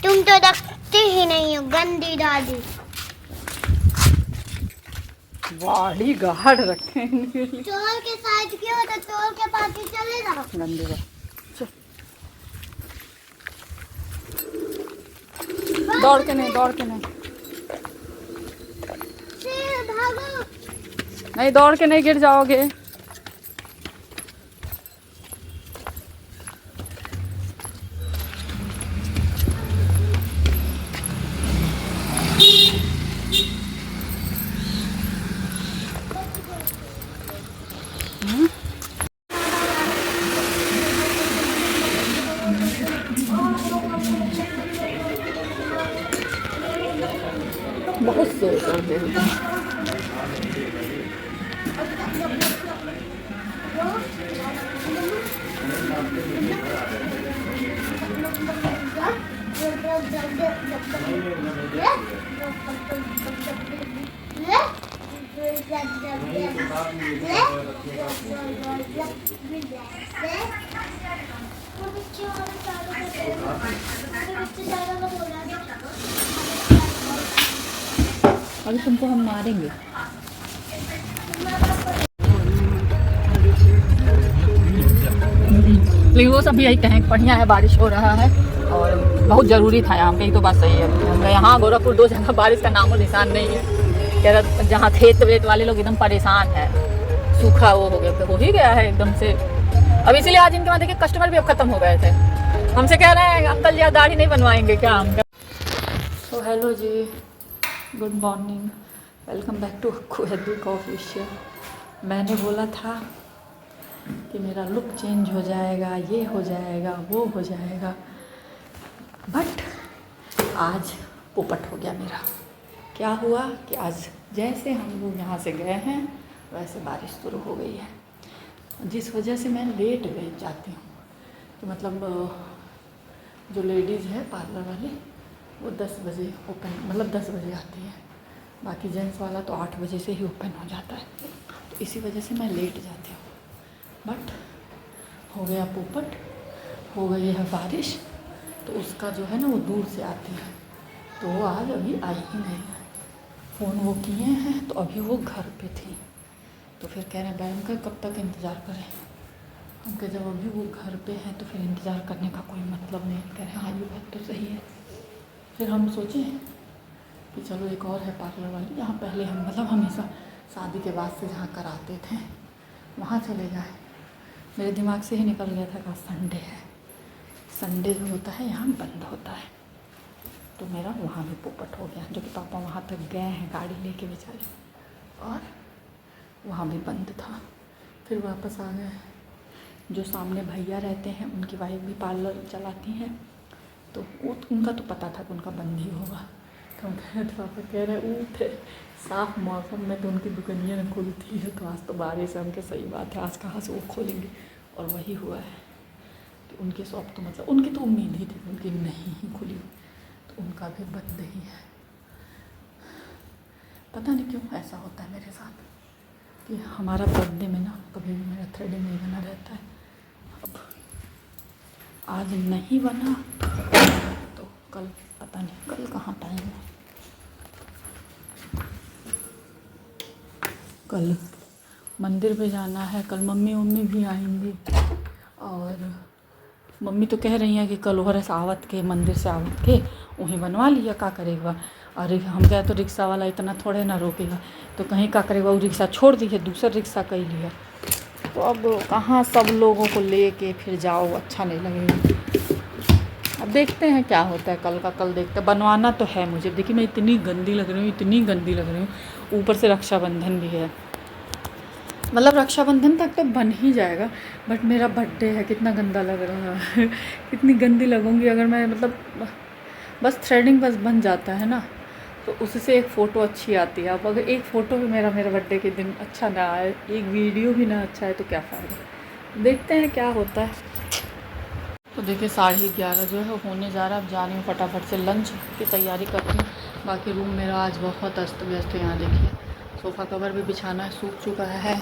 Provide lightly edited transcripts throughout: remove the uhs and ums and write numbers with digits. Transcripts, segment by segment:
तुम तो रखते ही नहीं हो, गंदी दादी। बॉडी गार्ड रखे हैं इनके लिए। चोर के साथ क्यों, तो चोर के पास ही चले जाओ। गंदी बात। दौड़ के नहीं, दौड़ के नहीं, भागो। नहीं दौड़ के नहीं, गिर जाओगे। बहुत से कर दे। अभी तुमको हम मारेंगे। लेकिन वो सब यही कहें, बढ़िया है, बारिश हो रहा है और बहुत ज़रूरी था यहाँ पे। ही तो बात सही है। यहाँ गोरखपुर 2 जगह बारिश का नामो निशान नहीं है। कह रहा जहाँ खेत वेत वाले लोग एकदम परेशान है, सूखा वो हो गया, हो ही गया है एकदम से। अब इसीलिए आज इनके वहाँ देखिए कस्टमर भी अब ख़त्म हो गए थे। हमसे कह रहे हैं अंकल जी दाढ़ी नहीं बनवाएंगे क्या हम। तो हेलो जी, good morning, welcome back to Akku Haidu official. मैंने बोला था कि मेरा लुक चेंज हो जाएगा, ये हो जाएगा, वो हो जाएगा, बट आज पोपट हो गया मेरा। क्या हुआ कि आज जैसे हम लोग यहाँ से गए हैं वैसे बारिश शुरू हो गई है, जिस वजह से मैं लेट गई जाती हूँ। तो मतलब जो लेडीज़ है पार्लर वाली वो 10 बजे ओपन, मतलब 10 बजे आती है, बाकी जेंट्स वाला तो 8 बजे से ही ओपन हो जाता है। तो इसी वजह से मैं लेट जाती हूँ। बट हो गया पोपट, हो गई है बारिश, तो उसका जो है ना वो दूर से आती है, तो वो आज अभी आई ही नहीं है। फ़ोन वो किए हैं तो अभी वो घर पे थी, तो फिर कह रहे हैं मैम का कब तक इंतज़ार करें। हम कह जब अभी वो घर पे हैं तो फिर इंतज़ार करने का कोई मतलब नहीं। कह रहे हैं हाँ ये बात तो सही है। फिर हम सोचे कि चलो एक और है पार्लर वाली, जहाँ पहले हम मतलब हमेशा शादी के बाद से जहाँ कराते थे वहाँ चले जाए। मेरे दिमाग से ही निकल गया था कि संडे है, संडे जो होता है यहाँ बंद होता है, तो मेरा वहाँ भी पोपट हो गया। जो कि पापा वहाँ तक गए हैं गाड़ी लेके बेचारे, और वहाँ भी बंद था। फिर वापस आ गए। जो सामने भैया रहते हैं उनकी वाइफ भी पार्लर चलाती हैं, तो उनका तो पता था कि उनका बंद ही होगा। तो हम कह रहे पापा कह रहे उठे साफ़ मौसम में तो उनकी दुकानियाँ खुलती है, तो आज तो बारिश है। उनके सही बात है, आज कहाँ से वो खोलेंगे, और वही हुआ है कि उनकी शॉप तो मतलब उनकी तो उम्मीद ही थी उनकी नहीं ही खुली, तो उनका भी बंद ही है। पता नहीं क्यों ऐसा होता है मेरे साथ कि हमारा बर्थडे में ना कभी भी मेरा थ्रेडिंग नहीं बना रहता है। अब आज नहीं बना तो कल पता नहीं, कल कहाँ टाइम है। कल मंदिर पे जाना है, कल मम्मी भी आएंगी, और मम्मी तो कह रही हैं कि कल और सावत के मंदिर से आवत के वहीं बनवा लिया, क्या करेगा। अरे हम क्या, तो रिक्शा वाला इतना थोड़े ना रोकेगा, तो कहीं क्या करेगा, वो रिक्शा छोड़ दी है, दूसरा रिक्शा कर लिया। तो अब कहाँ सब लोगों को लेके फिर जाओ, अच्छा नहीं लगेगा। अब देखते हैं क्या होता है कल का, कल देखते हैं। बनवाना तो है मुझे, देखिए मैं इतनी गंदी लग रही हूँ, इतनी गंदी लग रही हूँ। ऊपर से रक्षाबंधन भी है, मतलब रक्षाबंधन तक तो बन ही जाएगा, बट मेरा बर्थडे है, कितना गंदा लग रहा है। कितनी गंदी लगूंगी अगर मैं, मतलब बस थ्रेडिंग बस बन जाता है ना, तो उससे एक फ़ोटो अच्छी आती है। अब अगर एक फ़ोटो भी मेरे बर्थडे के दिन अच्छा ना आए, एक वीडियो भी ना अच्छा है, तो क्या फ़ायदा। देखते हैं क्या होता है। तो देखिए 11:30 जो है होने जा रहा है। अब जा रही हूँ फटाफट से लंच की तैयारी करती हूँ। बाकी रूम मेरा आज बहुत अस्त व्यस्त है। यहाँ देखिए सोफ़ा कवर भी बिछाना है, सूख चुका है,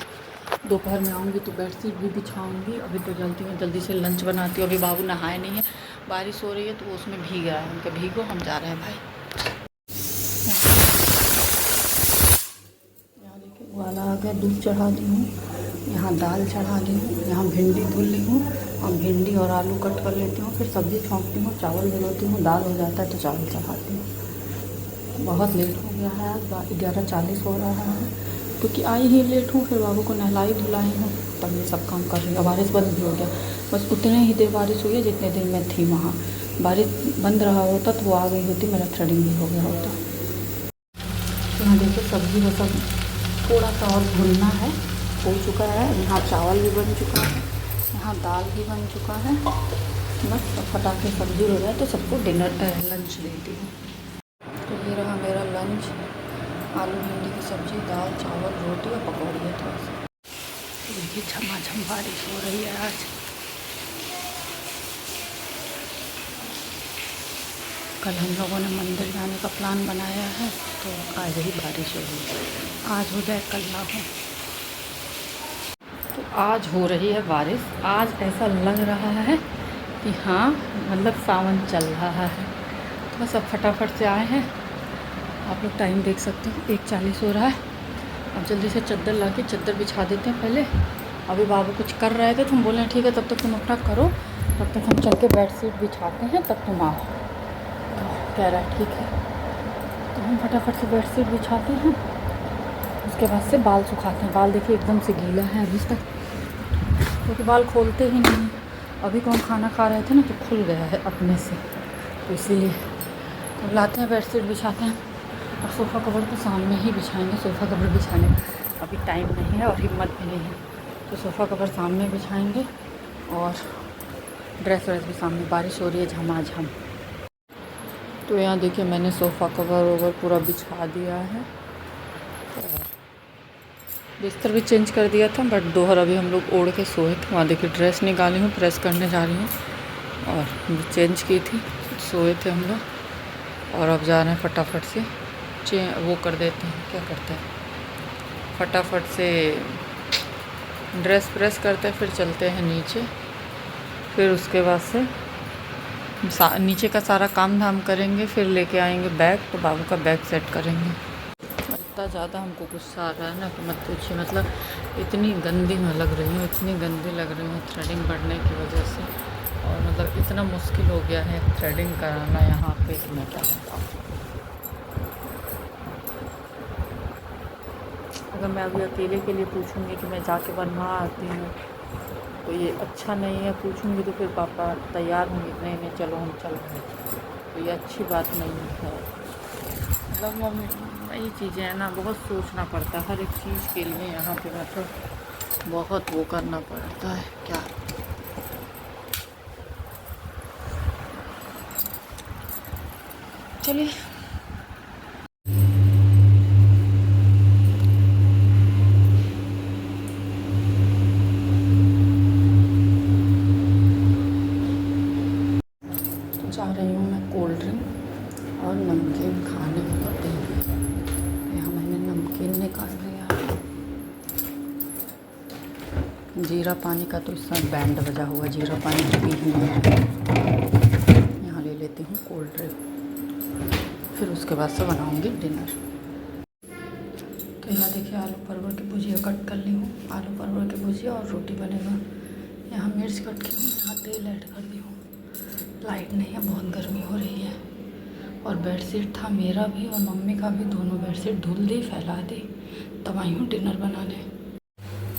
दोपहर में आऊँगी तो बेडशीट भी बिछाऊँगी। अभी तो जल्दी से लंच बनाती हूँ। अभी बाबू नहाए नहीं है, बारिश हो रही है तो वो उसमें भीग रहा है। उनका भीगो, हम जा रहे हैं भाई। यहाँ देखिए उबाला आ गया, दूध चढ़ा दी हूँ, यहाँ दाल चढ़ा दी हूँ, यहाँ भिंडी धुल ली हूँ और भिंडी और आलू कट कर लेती हूँ, फिर सब्ज़ी छौंकती हूँ, चावल भिगोती हूँ, दाल हो जाता है तो चावल चढ़ाती हूँ। बहुत लेट हो गया है, आज 11:40 हो रहा है, क्योंकि आई ही लेट हूँ। फिर बाबू को नहलाई धुलाई हूँ, तब ये सब काम कर रही हूँ। बारिश बंद भी हो गया, बस उतने ही देर बारिश हुई है जितने देर मैं थी वहाँ। बारिश बंद रहा होता तो वो आ गई होती, मेरा थ्रेडिंग भी हो गया होता। तो यहाँ देखिए सब्ज़ी का सब थोड़ा सा और भुनना है, हो चुका है। यहाँ चावल भी बन चुका है, यहाँ दाल भी बन चुका है। बस फटाके सब्ज़ी हो जाए तो सबको लंच देती हूँ। तो ये रहा मेरा लंच, आलू भिंडी की सब्ज़ी, दाल चावल रोटी और पकौड़ी है थोड़ा सा। देखिए झमाझम बारिश हो रही है आज। कल हम लोगों ने मंदिर जाने का प्लान बनाया है, तो आज ही बारिश हो रही है। आज हो जाए कल ना हो। तो आज हो रही है बारिश। आज ऐसा लग रहा है कि हाँ मतलब सावन चल रहा है। तो बस अब फटाफट से आए हैं। आप लोग टाइम देख सकते हो, 1:40 हो रहा है। अब जल्दी से चादर ला के चादर बिछा देते हैं पहले। अभी बाबू कुछ कर रहे थे, तुम बोले ठीक है तब तक तुम अपना करो, तब तक हम चल के बेडशीट बिछाते हैं, तब तुम आओ। तो कह रहा है ठीक है, तो हम फटाफट से बेडशीट बिछाते हैं। उसके बाद से बाल सुखाते हैं। बाल देखिए एकदम से गीला है अभी तक, क्योंकि बाल खोलते ही नहीं। अभी को हम खाना खा रहे थे ना तो खुल गया है अपने से, तो इसीलिए तो लाते हैं बेडशीट बिछाते हैं। और सोफ़ा कवर तो सामने ही बिछाएंगे। सोफ़ा कवर बिछाने का अभी टाइम नहीं है और हिम्मत भी नहीं है, तो सोफ़ा कवर सामने बिछाएंगे और ड्रेस व्रेस भी सामने। बारिश हो रही है झमाझम। तो यहाँ देखिए मैंने सोफ़ा कवर ओवर पूरा बिछा दिया है। बिस्तर भी चेंज कर दिया था, बट दोहर अभी हम लोग ओढ़ के सोए थे। वहाँ देखिए ड्रेस निकाली हूँ, प्रेस करने जा रही हूँ और चेंज की थी। सोए थे हम लोग और अब जा रहे हैं फटाफट से वो कर देते हैं, क्या करते हैं, फटाफट से ड्रेस प्रेस करते हैं, फिर चलते हैं नीचे। फिर उसके बाद से नीचे का सारा काम धाम करेंगे, फिर लेके आएंगे बैग, तो बाबू का बैग सेट करेंगे। इतना ज़्यादा हमको गुस्सा आ रहा है ना कि मत पूछिए। मतलब इतनी गंदी मैं लग रही हूँ, इतनी गंदी लग रही हूँ थ्रेडिंग बढ़ने की वजह से। और मतलब इतना मुश्किल हो गया है थ्रेडिंग कराना यहाँ पे कि मैं क्या बताऊँ। अगर मैं अभी अकेले के लिए पूछूंगी कि मैं जाके बनवा आती हूँ तो ये अच्छा नहीं है। पूछूंगी तो फिर पापा तैयार होंगे, नहीं नहीं चलो हम चल रहे हैं, तो ये अच्छी बात नहीं है। मतलब वही चीज़ें हैं ना, बहुत सोचना पड़ता है हर एक चीज़ के लिए। यहाँ पे मतलब बहुत वो करना पड़ता है। क्या चलिए जा रही हूँ मैं कोल्ड ड्रिंक और नमकीन खाने को देंगे। यहाँ मैंने नमकीन निकाल लिया। जीरा पानी का तो इस समय बैंड बजा हुआ, जीरा पानी तो पी ही नहीं है। यहाँ ले लेती हूँ कोल्ड ड्रिंक, फिर उसके बाद से बनाऊँगी डिनर। तो यहाँ देखिए आलू परवल की भुजिया कट कर ली हूँ। आलू परवल की भुजिया और रोटी बनेगा। यहाँ मिर्च कट की हूँ, यहाँ तेल ऐड कर दी हूँ। लाइट नहीं है, बहुत गर्मी हो रही है। और बेडशीट था मेरा भी और मम्मी का भी, दोनों बेडशीट धुल दी फैला दी, तब आई हूँ डिनर बनाने।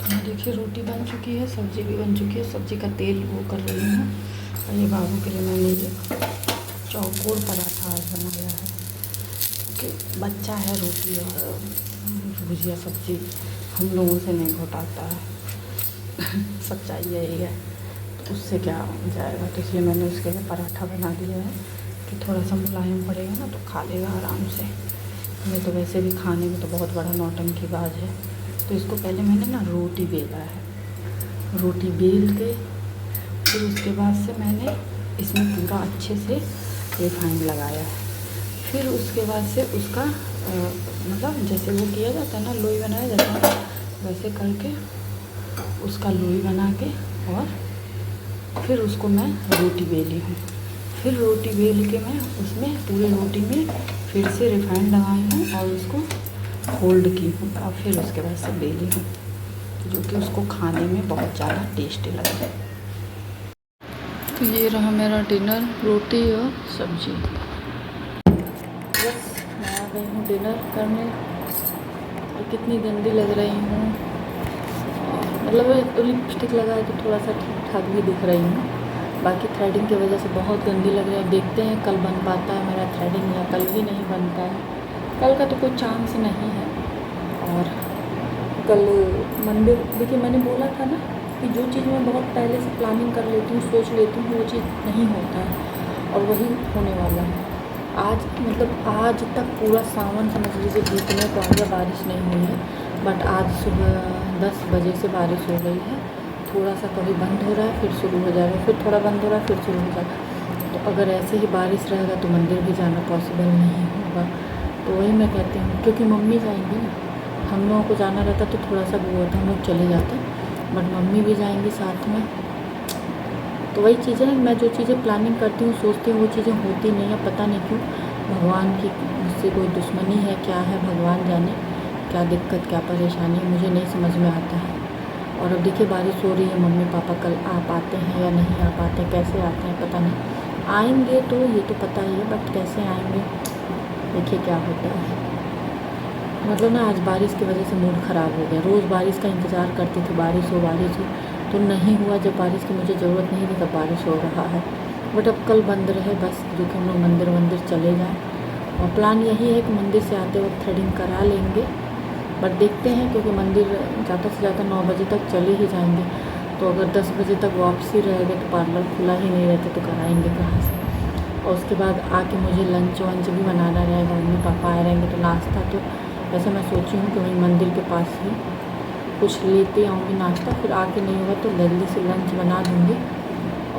तो देखिए रोटी बन चुकी है, सब्ज़ी भी बन चुकी है। सब्ज़ी का तेल वो कर रही हूँ। और ये बाबू के लिए मैंने ये चौकोर पराठा आज बनाया है, क्योंकि बच्चा है रोटी और भुजिया सब्ज़ी हम लोगों से नहीं घोटाता है। सच्चाई यही है, तो उससे क्या हो जाएगा। तो इसलिए मैंने उसके लिए पराठा बना दिया है कि थोड़ा सा मुलायम पड़ेगा ना तो खा लेगा आराम से। मैं तो वैसे भी खाने में तो बहुत बड़ा नौटंकीबाज है। तो इसको पहले मैंने ना रोटी बेला है, रोटी बेल के फिर उसके बाद से मैंने इसमें पूरा अच्छे से रिफाइंड लगाया है। फिर उसके बाद से उसका मतलब जैसे वो किया जाता है ना, लोई बनाया जाता है, वैसे करके उसका लोई बना के और फिर उसको मैं रोटी बेली हूँ। फिर रोटी बेल के मैं उसमें पूरी रोटी में फिर से रिफाइंड लगाई हूँ और उसको फोल्ड की हूँ और फिर उसके बाद से बेली हूँ, जो कि उसको खाने में बहुत ज़्यादा टेस्टी लगे। तो ये रहा मेरा डिनर, रोटी और सब्जी। बस मैं आ गई हूँ डिनर करने और कितनी गंदी लग रही हूँ। मतलब लिपस्टिक लगाए तो थोड़ा सा ठीक ठाक भी दिख रही हूँ, बाकी थ्रेडिंग की वजह से बहुत गंदी लग रही है। देखते हैं कल बन पाता है मेरा थ्रेडिंग या कल भी नहीं बनता है। कल का तो कोई चांस नहीं है। और कल मंदिर, देखिए मैंने बोला था ना कि जो चीज़ मैं बहुत पहले से प्लानिंग कर लेती हूँ, सोच लेती हूँ, वो चीज़ नहीं होता है और वही होने वाला है। आज मतलब आज तक पूरा सावन समझ लीजिए बीतने को आ गया, बारिश नहीं हुई है, बट आज सुबह 10 बजे से बारिश हो गई है। थोड़ा सा कभी बंद हो रहा है फिर शुरू हो जाएगा, फिर थोड़ा बंद हो रहा है फिर शुरू हो जाएगा। तो अगर ऐसे ही बारिश रहेगा तो मंदिर भी जाना पॉसिबल नहीं होगा। तो वही मैं कहती हूँ, क्योंकि मम्मी जाएंगी ना, हम लोगों को जाना रहता तो थोड़ा सा वो होता, हम लोग चले जाते, बट मम्मी भी जाएंगी साथ में। तो वही चीज़ें, मैं जो चीज़ें प्लानिंग करती हूँ, सोचती हूँ, वो चीज़ें होती नहीं है। पता नहीं क्यों, भगवान की मुझसे कोई दुश्मनी है क्या है, भगवान जाने क्या दिक्कत क्या परेशानी है, मुझे नहीं समझ में आता है। और अब देखिए बारिश हो रही है, मम्मी पापा कल आ पाते हैं या नहीं आ पाते हैं, कैसे आते हैं पता नहीं। आएंगे तो ये तो पता ही है, बट कैसे आएंगे देखिए क्या होता है। मतलब ना आज बारिश की वजह से मूड ख़राब हो गया। रोज़ बारिश का इंतज़ार करती थी, बारिश हो तो नहीं हुआ। जब बारिश की मुझे ज़रूरत नहीं थी तब बारिश हो रहा है। बट अब कल बंद रहे बस, जो कि हम लोग मंदिर चले जाएँ। और प्लान यही है कि मंदिर से आते वक्त थ्रेडिंग करा लेंगे, बट देखते हैं, क्योंकि मंदिर ज़्यादा से ज़्यादा 9 बजे तक चले ही जाएंगे। तो अगर 10 बजे तक वापसी रहेगा तो पार्लर खुला ही नहीं रहता तो कराएंगे कहाँ से। और उसके बाद आके मुझे लंच वंच भी बनाना रहेगा, मम्मी पापा आए रहेंगे तो नाश्ता तो वैसे मैं सोची हूँ कि वहीं मंदिर के पास ही कुछ लेते आऊँगी नाश्ता, फिर आके नहीं होगा तो जल्दी से लंच बना दूँगी।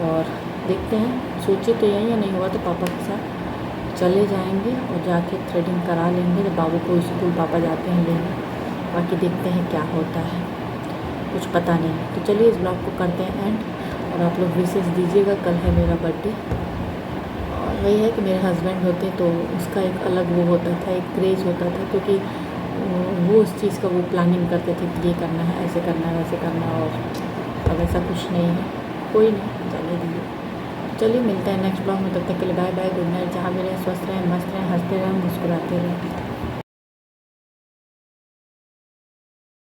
और देखते हैं, सोचे तो यही है, नहीं हुआ तो पापा के साथ चले जाएंगे और जाके थ्रेडिंग करा लेंगे जब बाबू को स्कूल पापा जाते हैं लेने। बाकी देखते हैं क्या होता है, कुछ पता नहीं। तो चलिए इस ब्लॉग को करते हैं एंड, और आप लोग विशेष दीजिएगा, कल है मेरा बर्थडे। और वही है कि मेरे हस्बैंड होते तो उसका एक अलग वो होता था, एक क्रेज़ होता था, क्योंकि वो उस चीज़ का वो प्लानिंग करते थे कि ये करना है, ऐसे करना है, वैसे करना है। और अब ऐसा कुछ नहीं है, कोई नहीं, जाने दीजिए। चलिए मिलते हैं नेक्स्ट ब्लॉग में, तब तक के लिए बाय बाय, गुड नाइट। जहाँ भी रहें स्वस्थ रहें, मस्त रहें, हंसते रहें, मुस्कुराते रहें।